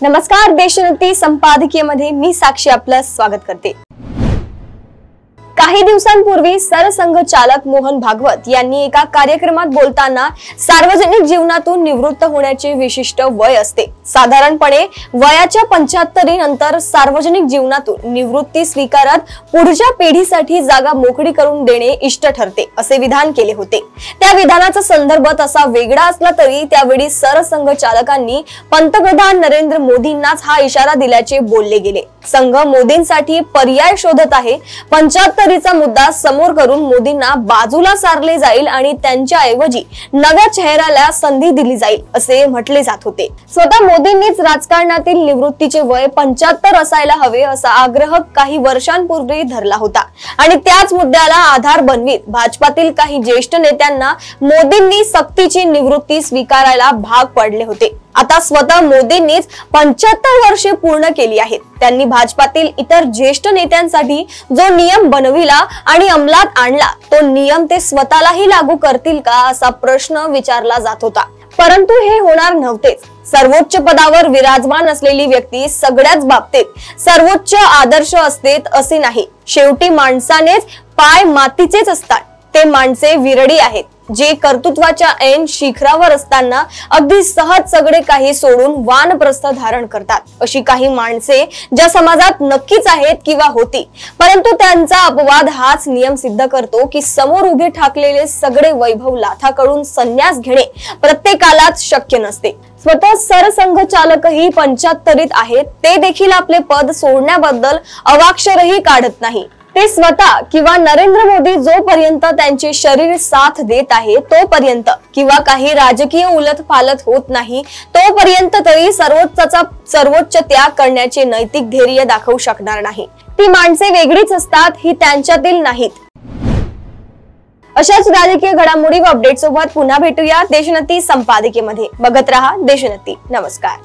नमस्कार, देशोन्नती संपादकीयमध्ये मी साक्षी आपलं स्वागत करते। काही दिवसांपूर्वी सरसंघचालक मोहन भागवत यांनी एका कार्यक्रमात बोलताना सार्वजनिक जीवनातून निवृत्त होण्याचे विशिष्ट वय असते। साधारणपणे वयाच्या 75 नंतर सार्वजनिक जीवनातून निवृत्ती स्वीकारत पुढच्या पिढीसाठी जागा मोकळी करून देणे इष्ट ठरते असे विधान केले होते। त्या विधानाचा संदर्भ तसा वेगळा असला तरी त्यावेळी सरसंघचालकांनी पंतप्रधान नरेंद्र मोदींनाच हा इशारा दिल्याचे बोलले गेले। संघ मोदींसाठी पर्याय शोधत आहे। 75चा मुद्दा समोर करून मोदींना बाजूला सारले जाईल आणि त्यांच्या ऐवजी नव्या चेहऱ्याला संधी दिली जाईल असे म्हटले जात होते। स्वतः मोदींनीच राजकारणातील निवृत्तीचे वय 75 असायला हवे असा आग्रह काही वर्षांपूर्वी धरला होता आणि त्याच मुद्द्याला आधार बनवीत भाजपातील काही ज्येष्ठ नेत्यांना मोदींनी सक्तीची निवृत्ती स्वीकारायला भाग पडले होते। आता स्वतः मोदींनीच 75 वर्षे पूर्ण केली आहेत। त्यांनी भाजपातील इतर ज्येष्ठ नेत्यांसाठी जो नियम बनविला आणि अंमलात आणला तो नियम ते स्वतःलाही लागू करतील का असा प्रश्न विचारला जात होता, परंतु हे होणार नव्हतेच। सर्वोच्च पदावर विराजमान असलेली व्यक्ती सगळ्याच बाबतीत सर्वोच्च आदर्श असते असे नाही। शेवटी माणसानेच पाय मातीचेच असतात। ते माणसे विरडी आहेत जे कर्तृत्वाच्या ऐन शिखरावर असताना अगदी सहज सगळे काही सोडून वानप्रस्थ धारण करतात। अशी काही माणसे ज्या समाजात नक्कीच आहेत किंवा होती, परंतु त्यांचा अपवाद हाच नियम सिद्ध करतो की समोर उभे ठाकलेले सगळे वैभव लाथाकडून संन्यास घेणे प्रत्येकालाच शक्य नसते। स्वतः सरसंघचालकही 75 आहेत, ते देखील आपले पद सोडण्याबद्दल अवाक्षरही काढत नाही। ते स्वतः किंवा नरेंद्र मोदी जोपर्यंत त्यांचे शरीर साथ देत आहे तोपर्यंत किंवा काही राजकीय उलथपालथ होत नाही तोपर्यंत तरी सर्वोच्च त्याग करण्याचे नैतिक धैर्य दाखवू शकणार नाही। ती माणसे वेगळीच असतात, ही त्यांच्यातील नाहीत। अशाच राजकीय घडामोडी व अपडेट सोबत पुन्हा भेटूया देशोन्नती संपादकीयमध्ये। बघत रहा देशोन्नती। नमस्कार।